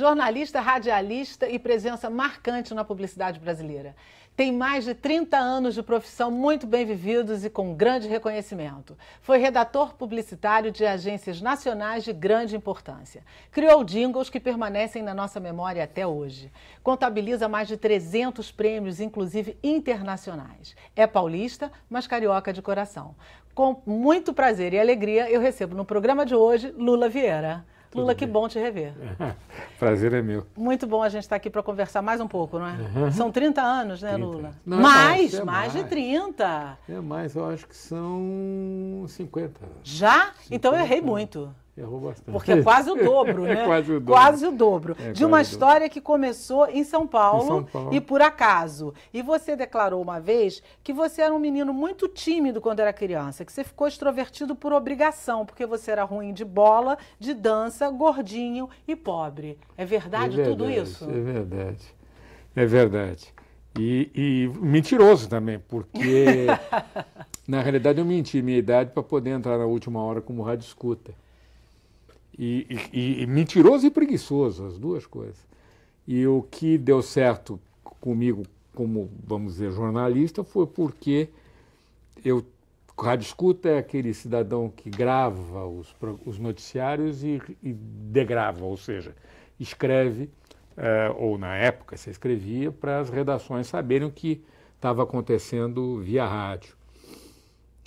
Jornalista, radialista e presença marcante na publicidade brasileira. Tem mais de 30 anos de profissão muito bem vividos e com grande reconhecimento. Foi redator publicitário de agências nacionais de grande importância. Criou jingles que permanecem na nossa memória até hoje. Contabiliza mais de 300 prêmios, inclusive internacionais. É paulista, mas carioca de coração. Com muito prazer e alegria, eu recebo no programa de hoje Lula Vieira. Lula, que bom te rever. Prazer é meu. Muito bom a gente estar aqui para conversar mais um pouco, não é? Uhum. São 30 anos, né, 30. Lula? Não, mais de 30. É mais, eu acho que são 50. Já? 50, então eu errei muito. Errou bastante. Porque é quase o dobro, né? É quase o dobro. Quase o dobro. É de uma quase o dobro. história que começou em São Paulo e por acaso. E você declarou uma vez que você era um menino muito tímido quando era criança, que você ficou extrovertido por obrigação, porque você era ruim de bola, de dança, gordinho e pobre. É verdade, tudo isso? É verdade. É verdade. E mentiroso também, porque na realidade eu menti minha idade para poder entrar na última hora como rádio escuta. E mentiroso e preguiçoso, as duas coisas. E o que deu certo comigo como, vamos dizer, jornalista foi porque rádio escuta é aquele cidadão que grava os noticiários e degrava, ou seja, escreve, ou na época se escrevia, para as redações saberem o que estava acontecendo via rádio.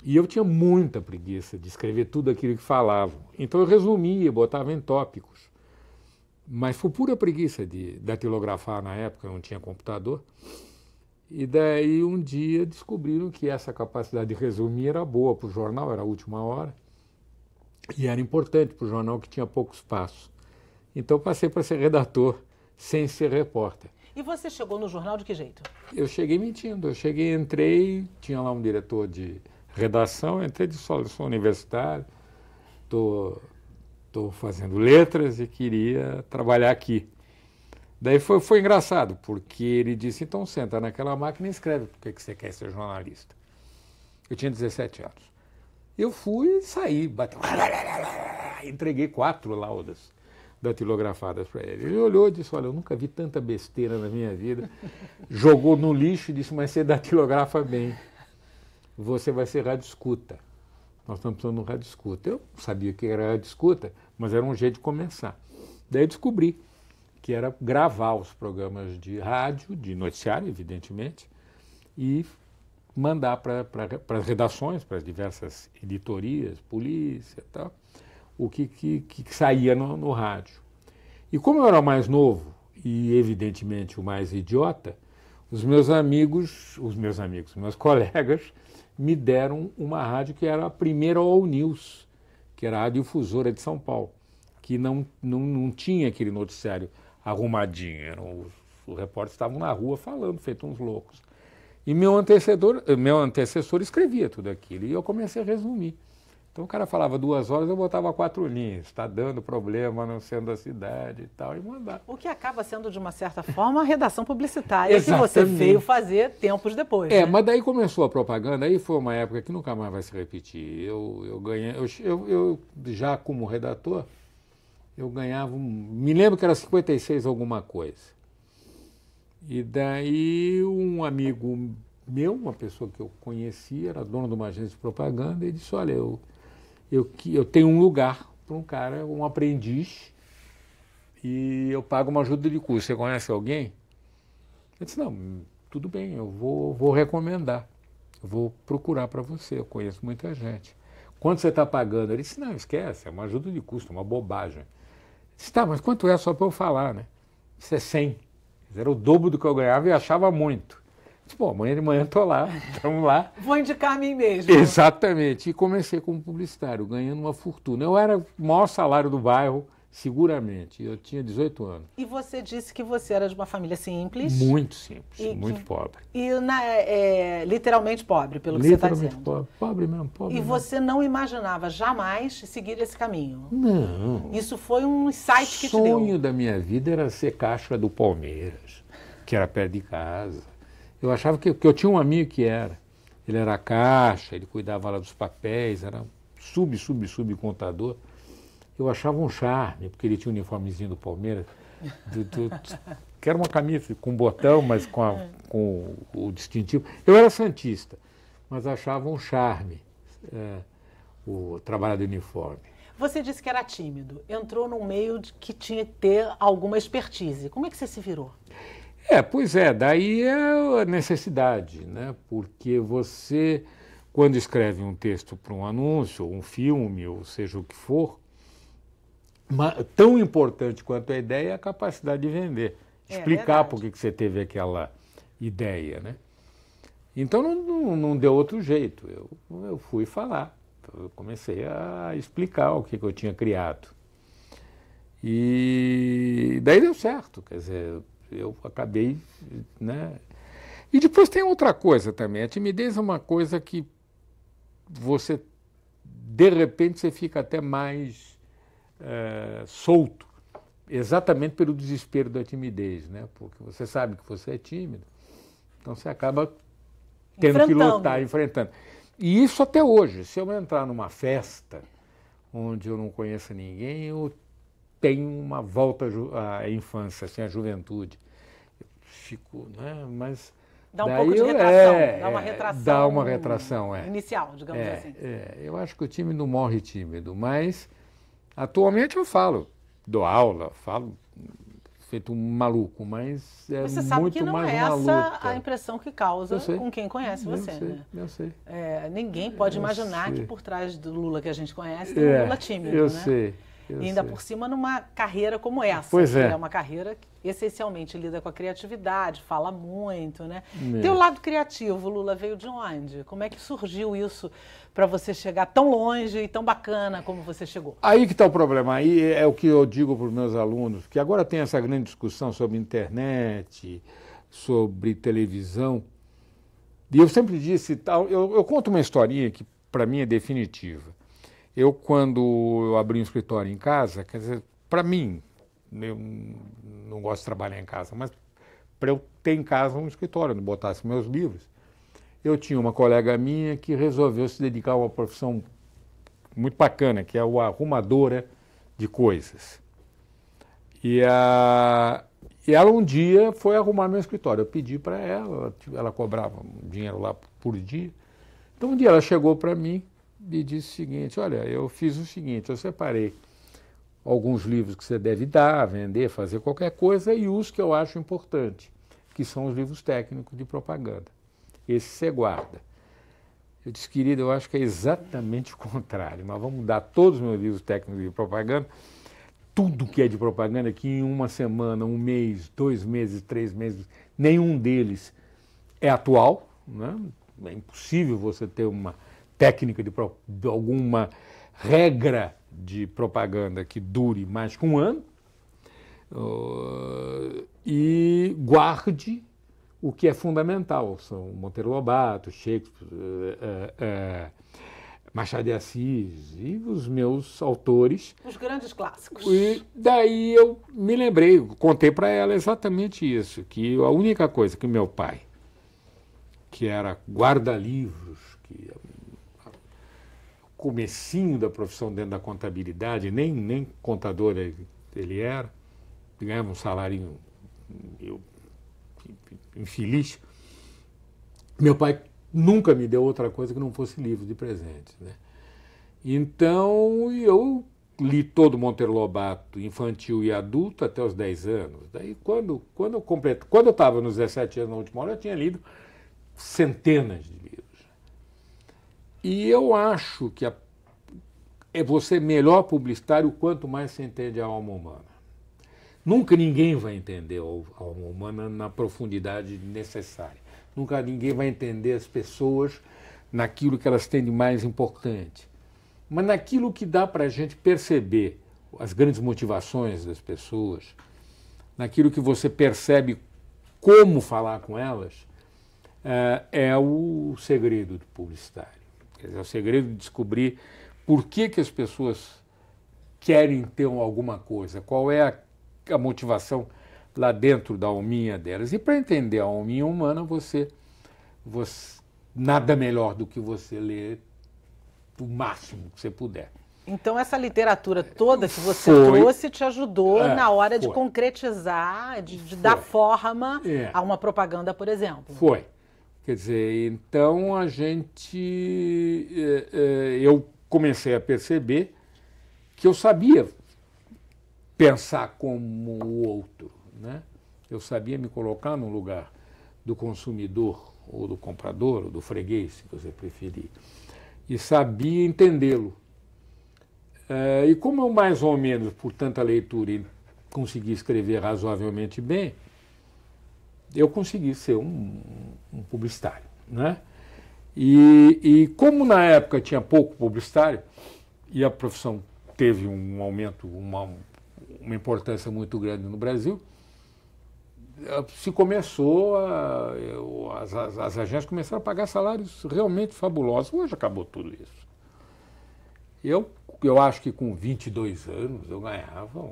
E eu tinha muita preguiça de escrever tudo aquilo que falavam. Então eu resumia, botava em tópicos. Mas foi pura preguiça de datilografar na época, não tinha computador. E daí um dia descobriram que essa capacidade de resumir era boa para o jornal, era a última hora. E era importante para o jornal que tinha pouco espaço. Então passei para ser redator sem ser repórter. E você chegou no jornal de que jeito? Eu cheguei mentindo. Entrei, tinha lá um diretor de redação, entrei de sou universitário, estou fazendo letras e queria trabalhar aqui. Daí foi engraçado, porque ele disse, então senta naquela máquina e escreve por que você quer ser jornalista. Eu tinha 17 anos. Eu fui e saí, entreguei 4 laudas datilografadas para ele. Ele olhou e disse, olha, eu nunca vi tanta besteira na minha vida. Jogou no lixo e disse, mas você datilografa bem. Você vai ser rádio escuta. Nós estamos precisando de um rádio escuta. Eu não sabia o que era rádio escuta, mas era um jeito de começar. Daí descobri que era gravar os programas de rádio, de noticiário, evidentemente, e mandar para as redações, para as diversas editorias, polícia e tal, o que saía no rádio. E como eu era mais novo e, evidentemente, o mais idiota, os meus colegas, me deram uma rádio que era a primeira All News, que era a radiodifusora de São Paulo, que não tinha aquele noticiário arrumadinho. Os repórteres estavam na rua falando, feito uns loucos. E meu antecessor escrevia tudo aquilo, e eu comecei a resumir. Então o cara falava 2 horas, eu botava 4 linhas, está dando problema não sendo da cidade e tal, e mandava. O que acaba sendo, de uma certa forma, a redação publicitária que você veio fazer tempos depois. Né? Mas daí começou a propaganda, aí foi uma época que nunca mais vai se repetir. Eu já como redator, eu ganhava, me lembro que era 56 alguma coisa. E daí um amigo meu, uma pessoa que eu conhecia, era dono de uma agência de propaganda, e disse, olha, eu tenho um lugar para um cara, um aprendiz, e eu pago uma ajuda de custo. Você conhece alguém? Eu disse, não, tudo bem, eu vou recomendar. Eu vou procurar para você, eu conheço muita gente. Quanto você está pagando? Ele disse, não, esquece, é uma ajuda de custo, uma bobagem. Eu disse, tá, mas quanto é só para eu falar, né? Isso é 100. Era o dobro do que eu ganhava e achava muito. Disse, pô, amanhã de manhã estou lá, estamos lá. Vou indicar a mim mesmo. Exatamente. E comecei como publicitário, ganhando uma fortuna. Eu era o maior salário do bairro, seguramente. Eu tinha 18 anos. E você disse que você era de uma família simples. Muito simples, muito pobre. E literalmente pobre, pelo que você está dizendo. Literalmente pobre mesmo, pobre. E você não imaginava jamais seguir esse caminho? Não. Isso foi um insight que te deu. O sonho da minha vida era ser caixa do Palmeiras, que era perto de casa. Eu achava que eu tinha um amigo que era. Ele era caixa, ele cuidava lá dos papéis, era subcontador. Eu achava um charme, porque ele tinha o uniformezinho do Palmeiras. Quero uma camisa com botão, mas com o distintivo. Eu era santista, mas achava um charme o trabalho de uniforme. Você disse que era tímido, entrou num meio que tinha que ter alguma expertise. Como é que você se virou? Pois é, daí é a necessidade, né? Porque você, quando escreve um texto para um anúncio, um filme, ou seja o que for, tão importante quanto a ideia é a capacidade de vender, explicar por que você teve aquela ideia, né? Então não deu outro jeito, eu fui falar, eu comecei a explicar o que eu tinha criado. E daí deu certo, quer dizer, eu acabei, né? E depois tem outra coisa também, a timidez é uma coisa que você, de repente, você fica até mais solto, exatamente pelo desespero da timidez, né? Porque você sabe que você é tímido, então você acaba tendo que lutar, enfrentando. E isso até hoje, se eu entrar numa festa onde eu não conheço ninguém, eu tenho uma volta à infância, assim, à juventude. Eu fico, né? Mas dá um pouco de retração, dá uma retração. Dá uma retração, inicial, digamos assim. Eu acho que o tímido morre tímido, mas atualmente eu falo, dou aula, falo feito um maluco, mas é você sabe muito que não mais é uma essa luta. a impressão que causa com quem conhece você, né? Eu sei. Ninguém pode imaginar que por trás do Lula que a gente conhece tem um Lula tímido, eu né? Sei. E ainda por cima numa carreira como essa, que é uma carreira que essencialmente lida com a criatividade, fala muito, né? É. Teu lado criativo, Lula, veio de onde? Como é que surgiu isso para você chegar tão longe e tão bacana como você chegou? Aí que está o problema, aí é o que eu digo para os meus alunos, que agora tem essa grande discussão sobre internet, sobre televisão, e eu sempre disse, eu conto uma historinha que para mim é definitiva. Quando eu abri um escritório em casa, quer dizer, para mim, eu não gosto de trabalhar em casa, mas para eu ter em casa um escritório, onde botasse meus livros, eu tinha uma colega minha que resolveu se dedicar a uma profissão muito bacana, que é a arrumadora de coisas. E ela um dia foi arrumar meu escritório. Eu pedi para ela cobrava um dinheiro lá por dia. Então um dia ela chegou para mim e disse o seguinte, olha, eu fiz o seguinte, eu separei alguns livros que você deve dar, vender, fazer qualquer coisa, e os que eu acho importante, que são os livros técnicos de propaganda. Esse você guarda. Eu disse, querida, eu acho que é exatamente o contrário. Nós vamos dar todos os meus livros técnicos de propaganda, tudo que é de propaganda, que em uma semana, um mês, 2 meses, 3 meses, nenhum deles é atual, né? É impossível você ter uma técnica de alguma regra de propaganda que dure mais que um ano, e guarde o que é fundamental. São Monteiro Lobato, Shakespeare, Machado de Assis e os meus autores. Os grandes clássicos. E daí eu me lembrei, contei para ela exatamente isso, que a única coisa que meu pai, que era guarda-livros, que comecinho da profissão dentro da contabilidade, nem contador ele era, ganhava um salário infeliz. Meu pai nunca me deu outra coisa que não fosse livro de presentes, né? Então eu li todo Monteiro Lobato, infantil e adulto, até os 10 anos. Daí quando eu estava nos 17 anos, na última hora, eu tinha lido centenas de livros. E eu acho que é você melhor publicitário quanto mais você entende a alma humana. Nunca ninguém vai entender a alma humana na profundidade necessária. Nunca ninguém vai entender as pessoas naquilo que elas têm de mais importante. Mas naquilo que dá para a gente perceber as grandes motivações das pessoas, naquilo que você percebe como falar com elas, é o segredo do publicitário. Quer dizer, é o segredo de descobrir por que as pessoas querem ter alguma coisa, qual é a motivação lá dentro da alminha delas. E para entender a alminha humana, você nada melhor do que você ler o máximo que você puder. Então, essa literatura toda que você trouxe te ajudou na hora de concretizar, de dar forma a uma propaganda, por exemplo. Foi. Quer dizer, então eu comecei a perceber que eu sabia pensar como o outro, né? Eu sabia me colocar no lugar do consumidor, ou do comprador, ou do freguês, se você preferir, e sabia entendê-lo. E como eu mais ou menos, por tanta leitura, consegui escrever razoavelmente bem, eu consegui ser um publicitário, né? E como na época tinha pouco publicitário, e a profissão teve um aumento, uma importância muito grande no Brasil, se começou as agências começaram a pagar salários realmente fabulosos. Hoje acabou tudo isso. Eu acho que com 22 anos eu ganhava,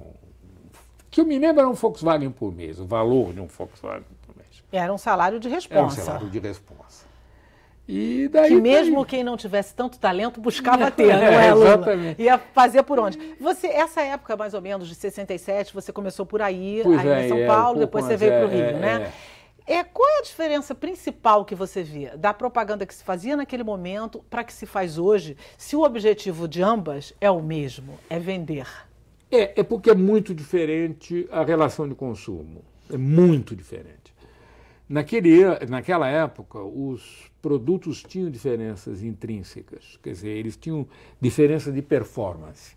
que eu me lembro, era um Volkswagen por mês, o valor de um Volkswagen por mês. Era um salário de responsa. Era um salário de responsa. E daí, que mesmo quem não tivesse tanto talento buscava ter, não é, Lula? Exatamente. Ia fazer por onde? Essa época mais ou menos de 67, você começou por aí em São Paulo, depois você veio para o Rio, né? Qual é a diferença principal que você via da propaganda que se fazia naquele momento para que se faz hoje, se o objetivo de ambas é o mesmo, é vender? É porque é muito diferente a relação de consumo. É muito diferente. Naquela época, os produtos tinham diferenças intrínsecas, quer dizer, eles tinham diferença de performance.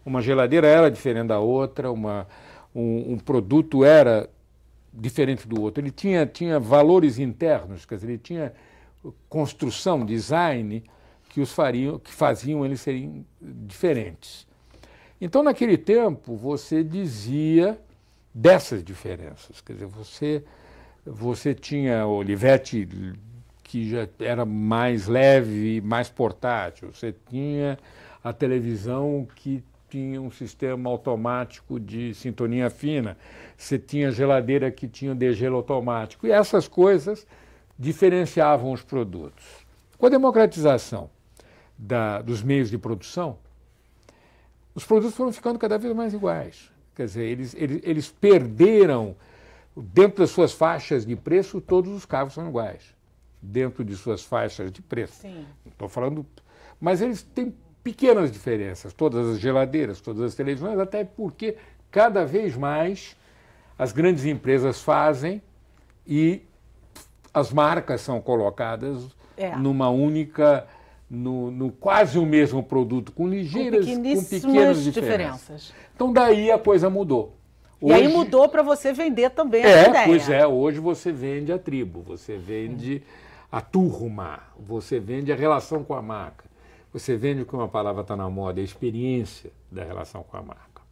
Uma geladeira era diferente da outra, um produto era diferente do outro. Ele tinha valores internos, quer dizer, ele tinha construção, design, que faziam eles serem diferentes. Então, naquele tempo, você dizia dessas diferenças, quer dizer, você tinha o Olivetti, que já era mais leve, mais portátil. Você tinha a televisão que tinha um sistema automático de sintonia fina. Você tinha a geladeira que tinha o degelo automático. E essas coisas diferenciavam os produtos. Com a democratização dos meios de produção, os produtos foram ficando cada vez mais iguais. Quer dizer, eles perderam, dentro das suas faixas de preço, todos os carros são iguais. Dentro de suas faixas de preço. Sim. Estou falando. Mas eles têm pequenas diferenças, todas as geladeiras, todas as televisões, até porque cada vez mais as grandes empresas fazem e as marcas são colocadas numa única, no quase o mesmo produto, com pequenas diferenças. Então daí a coisa mudou. E aí mudou para você vender também essa ideia. Pois é, hoje você vende a tribo, você vende a turma, você vende a relação com a marca, você vende, o que uma palavra está na moda, a experiência da relação com a marca.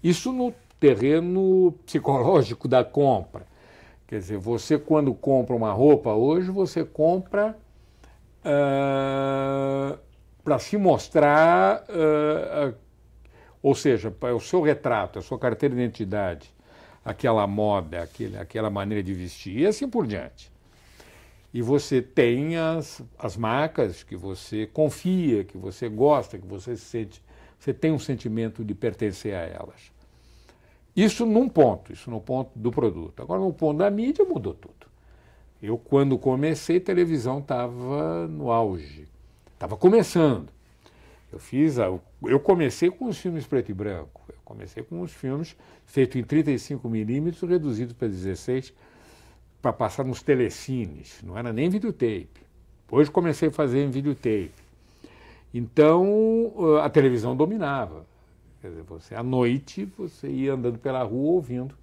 Isso no terreno psicológico da compra. Quer dizer, você quando compra uma roupa hoje, você compra para se mostrar, ou seja, o seu retrato, a sua carteira de identidade, aquela moda, aquela maneira de vestir e assim por diante. E você tem as marcas que você confia, que você gosta, que você tem um sentimento de pertencer a elas. Isso no ponto do produto. Agora, no ponto da mídia, mudou tudo. Eu, quando comecei, televisão estava no auge, estava começando. Eu comecei com os filmes preto e branco, eu comecei com os filmes feitos em 35mm, reduzidos para 16, para passar nos telecines, não era nem videotape. Hoje comecei a fazer em videotape. Então, a televisão dominava. Quer dizer, à noite, você ia andando pela rua ouvindo.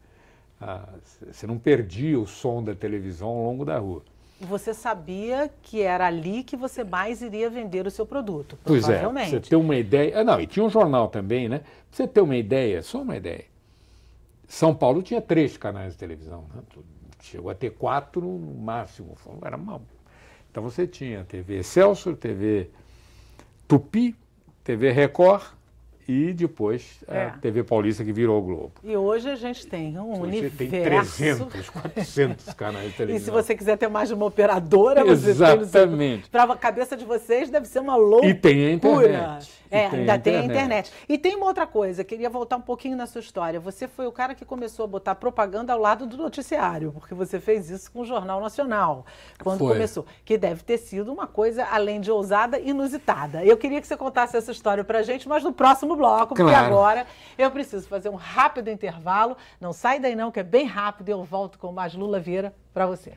Você não perdia o som da televisão ao longo da rua. E você sabia que era ali que você mais iria vender o seu produto, provavelmente. Pois é, você ter uma ideia... e tinha um jornal também, né? Pra você ter uma ideia, só uma ideia. São Paulo tinha 3 canais de televisão, né? Chegou a ter 4 no máximo, era mal. Então você tinha TV Excelsior, TV Tupi, TV Record e depois a TV Paulista, que virou o Globo. E hoje a gente tem um universo... Tem 300, 400 canais de televisão. E se você quiser ter mais de uma operadora, você Exatamente. Para a cabeça de vocês deve ser uma loucura. E tem a internet. Ainda tem a internet. E tem uma outra coisa, queria voltar um pouquinho na sua história. Você foi o cara que começou a botar propaganda ao lado do noticiário, porque você fez isso com o Jornal Nacional, quando começou. Que deve ter sido uma coisa, além de ousada, inusitada. Eu queria que você contasse essa história pra gente, mas no próximo bloco, porque agora eu preciso fazer um rápido intervalo. Não sai daí não, que é bem rápido, e eu volto com mais Lula Vieira para você.